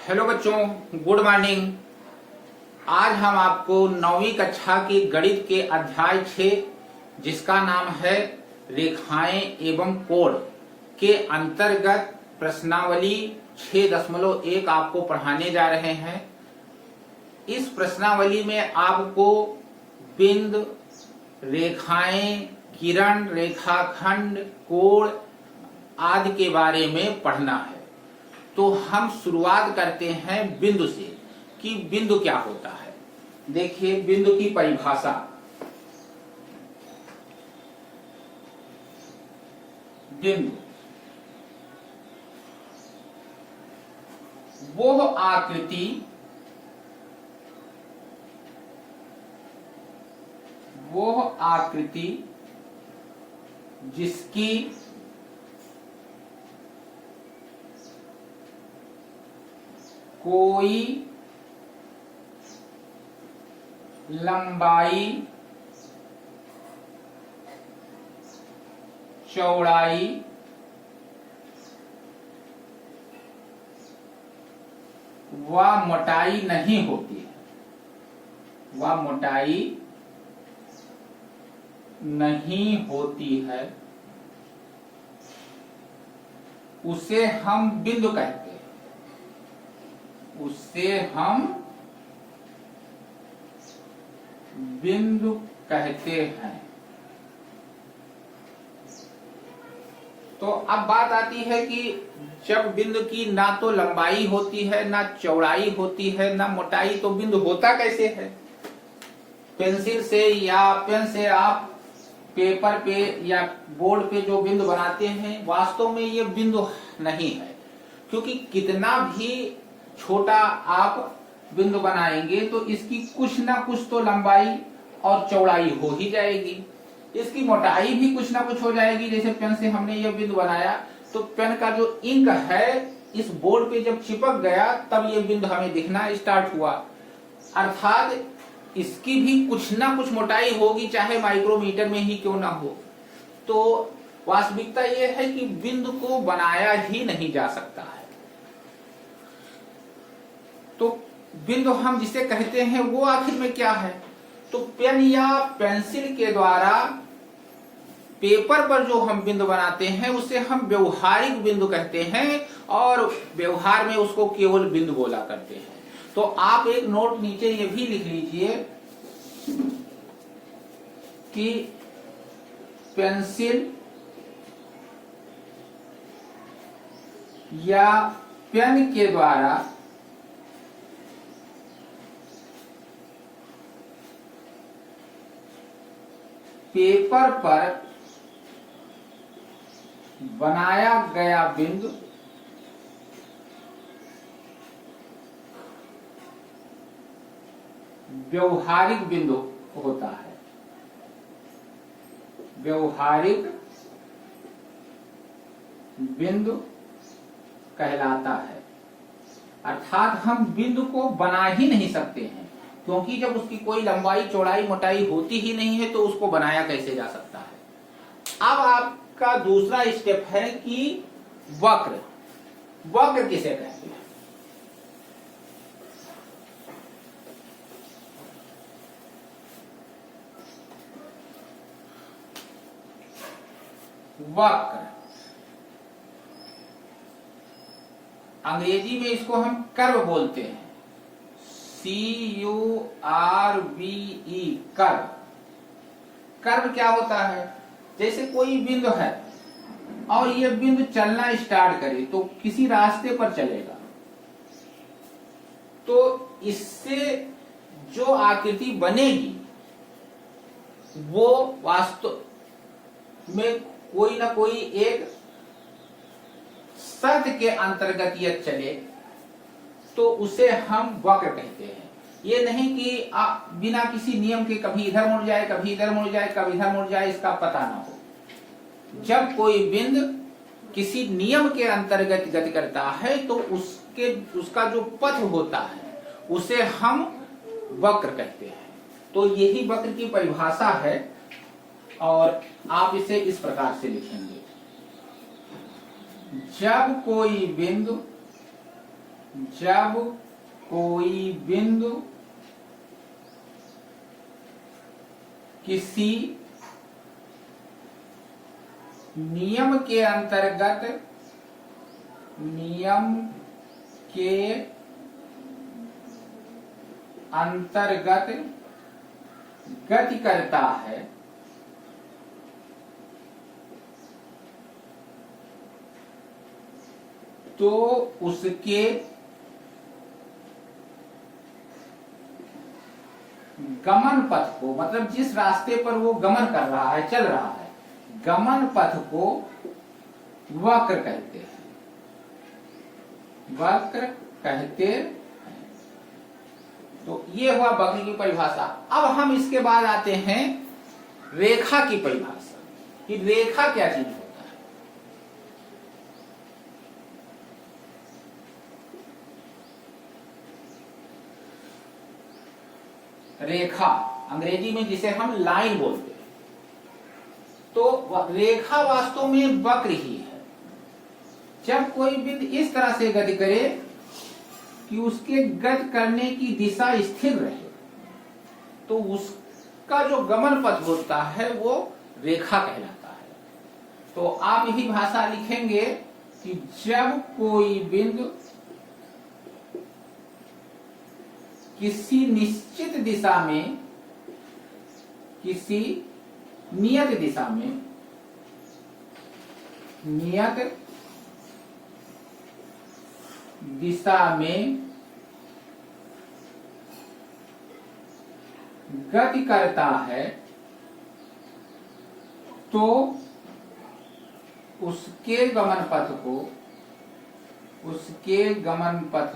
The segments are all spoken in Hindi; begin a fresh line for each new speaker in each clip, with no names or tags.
हेलो बच्चों, गुड मॉर्निंग। आज हम आपको 9वीं कक्षा की गणित के अध्याय 6 जिसका नाम है रेखाएं एवं कोण के अंतर्गत प्रश्नावली 6.1 आपको पढ़ाने जा रहे हैं। इस प्रश्नावली में आपको बिंदु, रेखाएं, किरण, रेखाखंड, कोण आदि के बारे में पढ़ना है। तो हम शुरुआत करते हैं बिंदु से कि बिंदु क्या होता है। देखिए बिंदु की परिभाषा। बिंदु वो आकृति जिसकी कोई लंबाई, चौड़ाई व मोटाई नहीं होती है, उसे हम बिंदु कहते हैं। तो अब बात आती है कि जब बिंदु की ना तो लंबाई होती है, ना चौड़ाई होती है, ना मोटाई, तो बिंदु होता कैसे है। पेंसिल से या पेन से आप पेपर पे या बोर्ड पे जो बिंदु बनाते हैं, वास्तव में ये बिंदु नहीं है, क्योंकि कितना भी छोटा आप बिंदु बनाएंगे तो इसकी कुछ ना कुछ तो लंबाई और चौड़ाई हो ही जाएगी, इसकी मोटाई भी कुछ ना कुछ हो जाएगी। जैसे पेन से हमने ये बिंदु बनाया तो पेन का जो इंक है इस बोर्ड पे जब चिपक गया तब ये बिंदु हमें दिखना स्टार्ट हुआ, अर्थात इसकी भी कुछ ना कुछ मोटाई होगी, चाहे माइक्रोमीटर में ही क्यों ना हो। तो वास्तविकता ये है कि बिंदु को बनाया ही नहीं जा सकता है। तो बिंदु हम जिसे कहते हैं वो आखिर में क्या है। तो पेन या पेंसिल के द्वारा पेपर पर जो हम बिंदु बनाते हैं उसे हम व्यवहारिक बिंदु कहते हैं, और व्यवहार में उसको केवल बिंदु बोला करते हैं। तो आप एक नोट नीचे ये भी लिख लीजिए कि पेंसिल या पेन के द्वारा पेपर पर बनाया गया बिंदु व्यवहारिक बिंदु होता है, व्यवहारिक बिंदु कहलाता है। अर्थात हम बिंदु को बना ही नहीं सकते हैं, क्योंकि जब उसकी कोई लंबाई, चौड़ाई, मोटाई होती ही नहीं है तो उसको बनाया कैसे जा सकता है। अब आपका दूसरा स्टेप है कि वक्र किसे कहते हैं। वक्र अंग्रेजी में इसको हम कर्व बोलते हैं, CURVE, कर्व। कर्व क्या होता है। जैसे कोई बिंदु है और ये बिंदु चलना स्टार्ट करे तो किसी रास्ते पर चलेगा, तो इससे जो आकृति बनेगी वो वास्तव में कोई ना कोई एक शर्त के अंतर्गत यह चले तो उसे हम वक्र कहते हैं। ये नहीं कि आप बिना किसी नियम के कभी इधर मुड़ जाए, कभी इधर मुड़ जाए, कभी इधर मुड़ जाए, इसका पता ना हो। जब कोई बिंदु किसी नियम के अंतर्गत गति करता है तो उसका जो पथ होता है उसे हम वक्र कहते हैं। तो यही वक्र की परिभाषा है और आप इसे इस प्रकार से लिखेंगे। जब कोई बिंदु जब कोई बिंदु किसी नियम के अंतर्गत गति करता है तो उसके गमन पथ को, मतलब जिस रास्ते पर वो गमन कर रहा है, चल रहा है, गमन पथ को वक्र कहते हैं, वक्र कहते हैं। तो ये हुआ वक्र की परिभाषा। अब हम इसके बाद आते हैं रेखा की परिभाषा, कि रेखा क्या चीज होता है। रेखा अंग्रेजी में जिसे हम लाइन बोलते हैं, तो रेखा वास्तव में वक्र ही है। जब कोई बिंदु इस तरह से गति करे कि उसके गति करने की दिशा स्थिर रहे, तो उसका जो गमन पथ होता है वो रेखा कहलाता है। तो आप यही भाषा लिखेंगे कि जब कोई बिंदु किसी निश्चित दिशा में, किसी नियत दिशा में, नियत दिशा में गति करता है तो उसके गमन पथ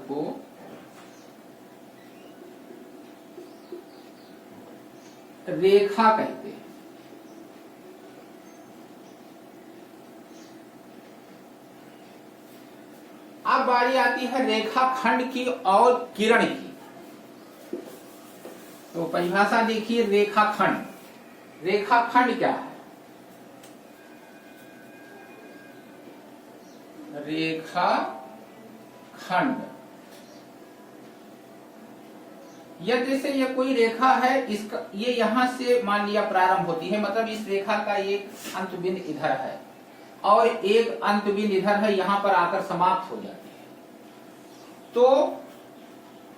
को रेखा कहते हैं। अब बारी आती है रेखाखंड की और किरण की। तो परिभाषा देखिए रेखाखंड। रेखाखंड क्या है? रेखाखंड, यह जैसे ये कोई रेखा है, इसका ये यहां से मान लिया प्रारंभ होती है, मतलब इस रेखा का एक अंत बिंदु इधर है और एक अंत बिंदु इधर है, यहां पर आकर समाप्त हो जाती है। तो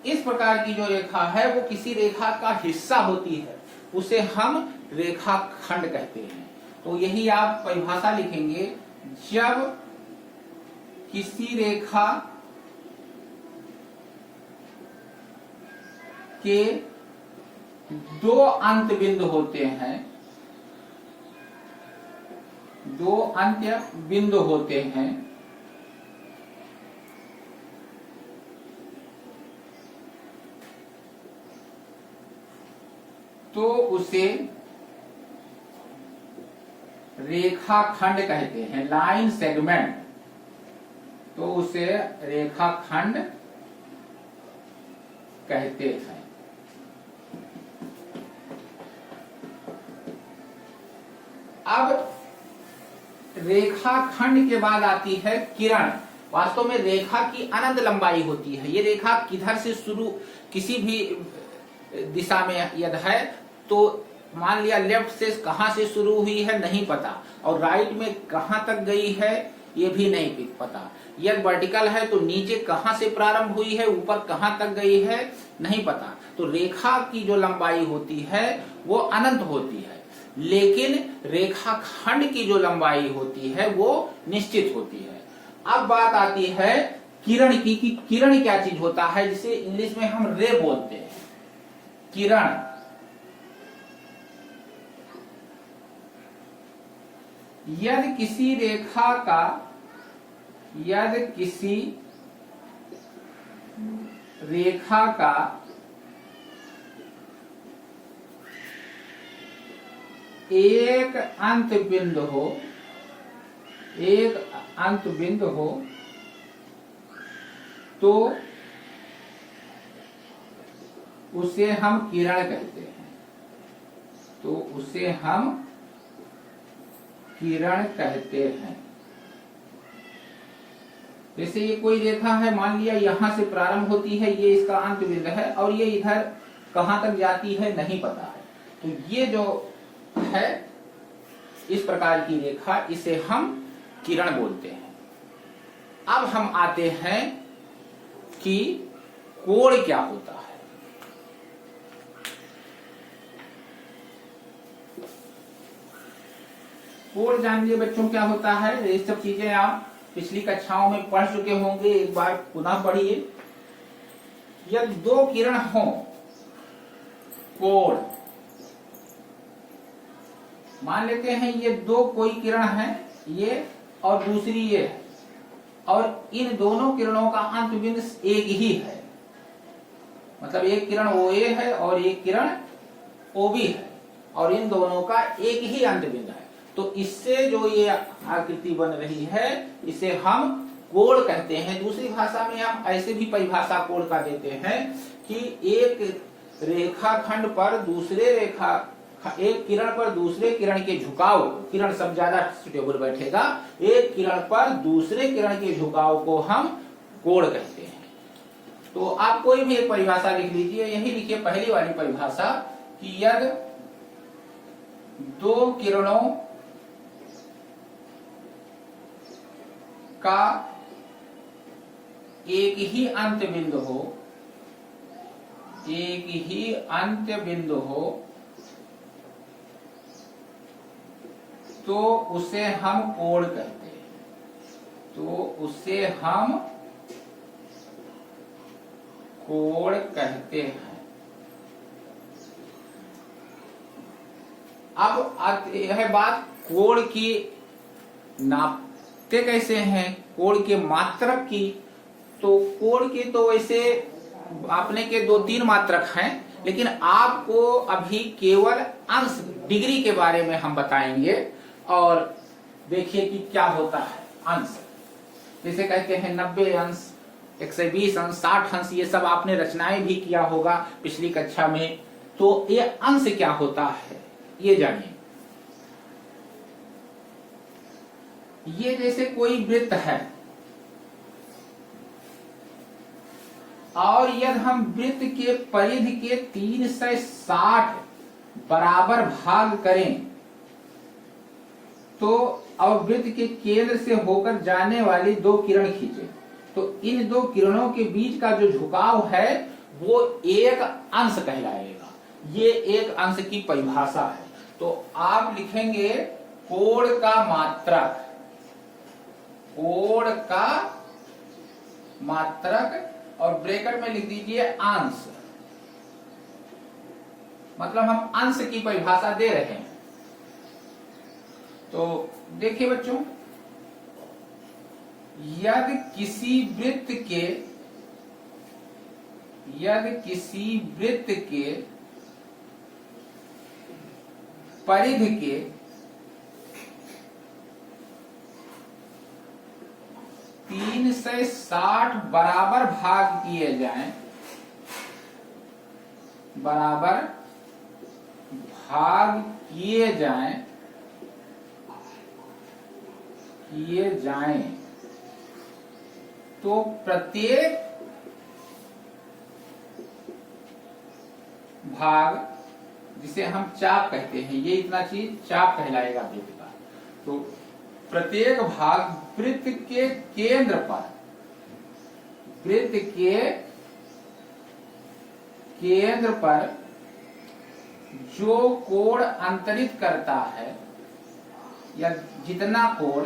इस प्रकार की जो रेखा है वो किसी रेखा का हिस्सा होती है, उसे हम रेखाखंड कहते हैं। तो यही आप परिभाषा लिखेंगे, जब किसी रेखा के दो अंत बिंदु होते हैं, दो अंत्य बिंदु होते हैं, तो उसे रेखाखंड कहते हैं, लाइन सेगमेंट। तो उसे रेखाखंड कहते हैं। अब रेखाखंड के बाद आती है किरण। वास्तव में रेखा की अनंत लंबाई होती है। ये रेखा किधर से शुरू, किसी भी दिशा में यदि है तो मान लिया लेफ्ट से कहां से शुरू हुई है नहीं पता, और राइट में कहां तक गई है ये भी नहीं पता। यदि वर्टिकल है तो नीचे कहां से प्रारंभ हुई है, ऊपर कहां तक गई है नहीं पता। तो रेखा की जो लंबाई होती है वो अनंत होती है, लेकिन रेखाखंड की जो लंबाई होती है वो निश्चित होती है। अब बात आती है किरण की, कि किरण क्या चीज होता है, जिसे इंग्लिश में हम रे बोलते हैं। किरण यदि किसी रेखा का, यदि किसी रेखा का एक अंत बिंदु हो, एक अंत बिंदु हो, तो उसे हम किरण कहते हैं। तो उसे हम किरण कहते हैं। जैसे ये कोई रेखा है, मान लिया यहां से प्रारंभ होती है, ये इसका अंत बिंदु है, और ये इधर कहां तक जाती है नहीं पता है। तो ये जो है इस प्रकार की रेखा, इसे हम किरण बोलते हैं। अब हम आते हैं कि कोण क्या होता है। कोण जान लिए बच्चों क्या होता है। ये सब चीजें आप पिछली कक्षाओं में पढ़ चुके होंगे, एक बार पुनः पढ़िए। यदि दो किरण हो, कोण मान लेते हैं, ये दो कोई किरण है, ये और दूसरी ये है, और इन दोनों किरणों का अंत बिंदु एक ही है, मतलब एक किरण OA है और एक किरण OB है, और इन दोनों का एक ही अंत बिंदु है। तो इससे जो ये आकृति बन रही है, इसे हम कोण कहते हैं। दूसरी भाषा में हम ऐसे भी परिभाषा कोण का देते हैं कि एक रेखाखंड पर दूसरे एक किरण पर दूसरे किरण के झुकाव, किरण सब ज्यादा सुटेबल बैठेगा, एक किरण पर दूसरे किरण के झुकाव को हम कोण कहते हैं। तो आप कोई भी एक परिभाषा लिख लीजिए, यही लिखिए पहली वाली परिभाषा कि यदि दो किरणों का एक ही अंत बिंदु हो, एक ही अंत बिंदु हो, तो उसे हम कोण कहते हैं। तो उसे हम कोण कहते हैं। अब यह बात कोण की नापते कैसे हैं, कोण के मात्रक की। तो कोण के तो वैसे आपने के 2-3 मात्रक हैं, लेकिन आपको अभी केवल अंश, डिग्री के बारे में हम बताएंगे। और देखिए कि क्या होता है अंश। जैसे कहते हैं 90 अंश, 120 अंश, 60 अंश, ये सब आपने रचनाएं भी किया होगा पिछली कक्षा में। तो ये अंश क्या होता है ये जानिए। ये जैसे कोई वृत्त है, और यदि हम वृत्त के परिधि के 360 बराबर भाग करें, तो और वृत्त के केंद्र से होकर जाने वाली दो किरण खींचे, तो इन दो किरणों के बीच का जो झुकाव है वो एक अंश कहलाएगा। ये एक अंश की परिभाषा है। तो आप लिखेंगे कोण का मात्रक, कोण का मात्रक, और ब्रैकेट में लिख दीजिए अंश, मतलब हम अंश की परिभाषा दे रहे हैं। तो देखिए बच्चों, यदि किसी वृत्त के परिधि के 360 बराबर भाग किए जाएं, बराबर भाग किए जाएं, तो प्रत्येक भाग, जिसे हम चाप कहते हैं, ये इतना चीज चाप कहलाएगा वृत्त का। तो प्रत्येक भाग वृत्त के केंद्र पर, वृत्त के केंद्र पर जो कोण अंतरित करता है, या जितना कोण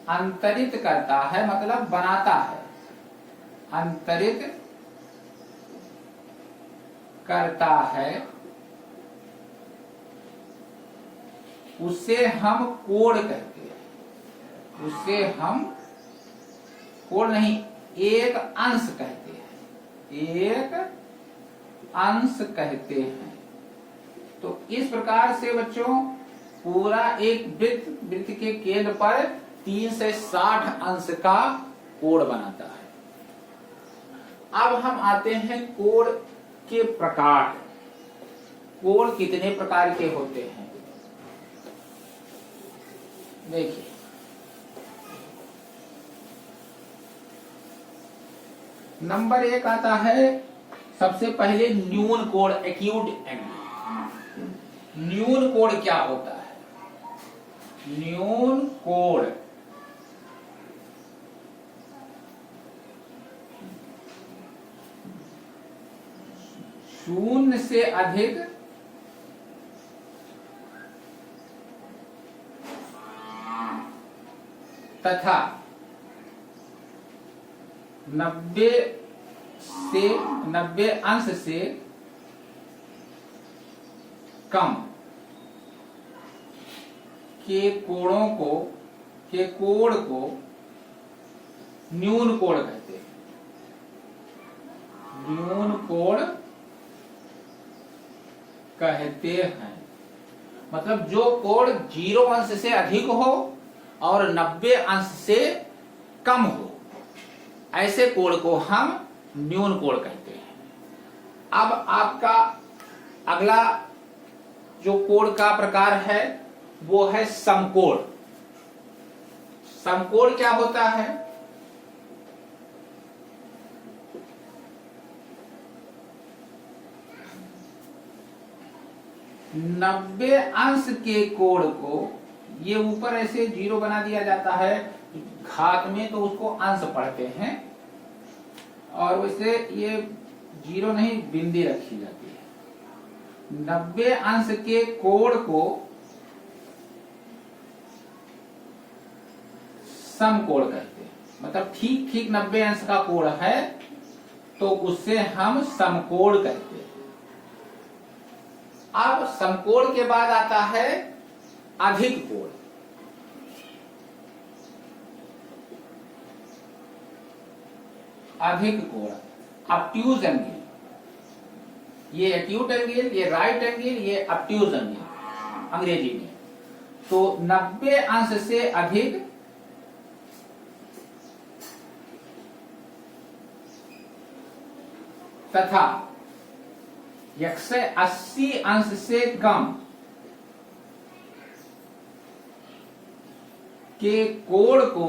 अंतरित करता है, मतलब बनाता है, अंतरित करता है, उसे हम कोण कहते हैं। उसे हम कोण नहीं, एक अंश कहते हैं, एक अंश कहते हैं। तो इस प्रकार से बच्चों पूरा एक वृत्त के केंद्र पर 360 अंश का कोण बनाता है। अब हम आते हैं कोण के प्रकार। कोण कितने प्रकार के होते हैं? देखिए नंबर 1 आता है सबसे पहले न्यून कोण, एक्यूट एंगल। न्यून कोण क्या होता है? न्यून कोण शून्य से अधिक तथा 90 अंश से कम के कोण को न्यून कोण कहते हैं। न्यून कोण कहते हैं मतलब जो कोण 0 अंश से अधिक हो और 90 अंश से कम हो, ऐसे कोण को हम न्यून कोण कहते हैं। अब आपका अगला जो कोण का प्रकार है वो है समकोण। समकोण क्या होता है? 90 अंश के कोण को, ये ऊपर ऐसे 0 बना दिया जाता है, घात में तो उसको अंश पढ़ते हैं, और वैसे ये 0 नहीं बिंदी रखी जाती है। 90 अंश के कोण को समकोण कहते हैं। मतलब ठीक ठीक 90 अंश का कोण है तो उससे हम समकोण कहते हैं। अब समकोण के बाद आता है अधिक कोण। अधिक कोण, ऑब्ट्यूज एंगल। ये एक्यूट एंगल, ये राइट एंगल, ये ऑब्ट्यूज एंगल अंग्रेजी में। तो 90 अंश से अधिक तथा 180 अंश से कम के कोण को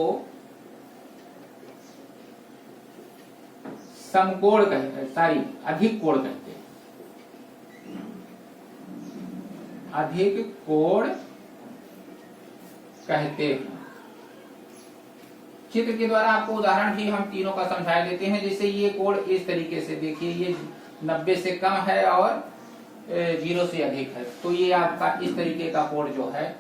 समकोण कहते हैं, सॉरी अधिक कोण कहते हैं। अधिक कोण कहते हैं। चित्र के द्वारा आपको उदाहरण भी हम तीनों का समझा देते हैं। जैसे ये कोण इस तरीके से देखिए, ये 90 से कम है और 0 से अधिक है, तो ये आपका इस तरीके का कोण जो है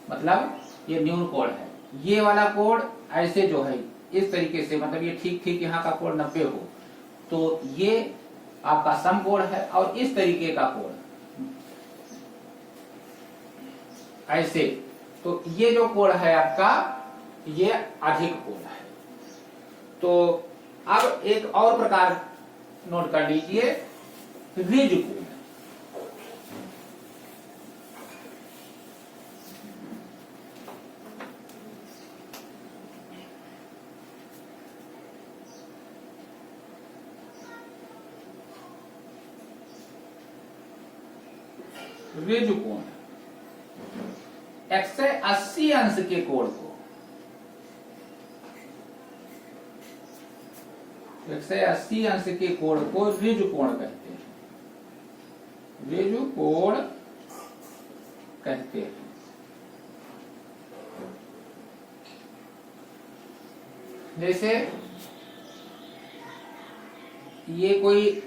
मतलब ये न्यून कोण है। ये वाला कोण ऐसे जो है इस तरीके से, मतलब ये ठीक ठीक यहाँ का कोण 90 हो तो ये आपका समकोण है। और इस तरीके का कोण ऐसे, तो ये जो कोण है आपका ये अधिक कोण है। तो अब एक और प्रकार नोट कर लीजिए, रिज कोण। रिज कोण 180 अंश के कोण को 180 अंश के कोण को रिज कोण कहते हैं। रिज कोण कहते हैं। जैसे ये कोई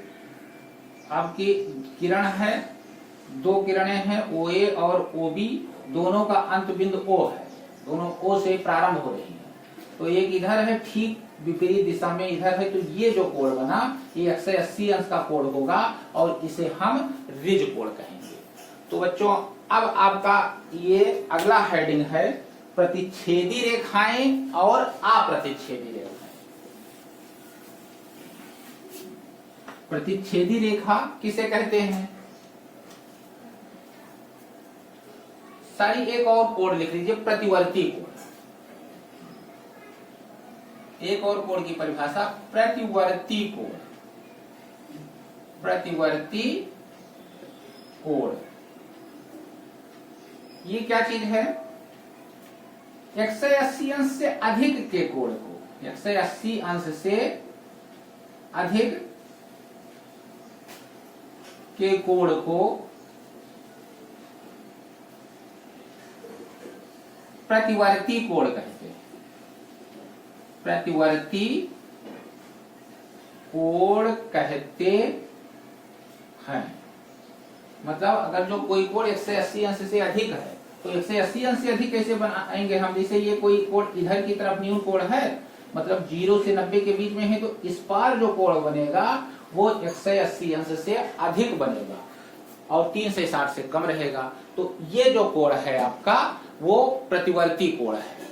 आपकी किरण है, 2 किरणें हैं OA और OB, दोनों का अंत बिंदु O है, दोनों O से प्रारंभ हो रही है। तो एक इधर है ठीक विपरीत दिशा में इधर है, तो ये जो कोण बना ये 180 अंश का कोण होगा और इसे हम रिज कोण कहेंगे। तो बच्चों अब आपका ये अगला हेडिंग है प्रतिच्छेदी रेखाएं और अप्रतिच्छेदी रेखाएं। प्रतिच्छेदी रेखा किसे कहते हैं? सारी एक और कोण लिख लीजिए, प्रतिवर्ती कोण। एक और कोण की परिभाषा प्रतिवर्ती कोण। प्रतिवर्ती कोण ये क्या चीज है? 180 अंश से अधिक के कोण को, 180 अंश से अधिक के कोण को प्रतिवर्ती कोण कहते हैं। प्रतिवर्ती कोण कहते हैं। मतलब अगर जो कोई कोण 180 अंश से अधिक है तो 180 अंश से अधिक कैसे बनाएंगे हम? जैसे ये कोई कोण इधर की तरफ न्यून कोण है, मतलब 0 से 90 के बीच में है, तो इस पार जो कोण बनेगा वो 180 अंश से अधिक बनेगा और 360 से कम रहेगा। तो ये जो कोण है आपका वो प्रतिवर्ती कोण है।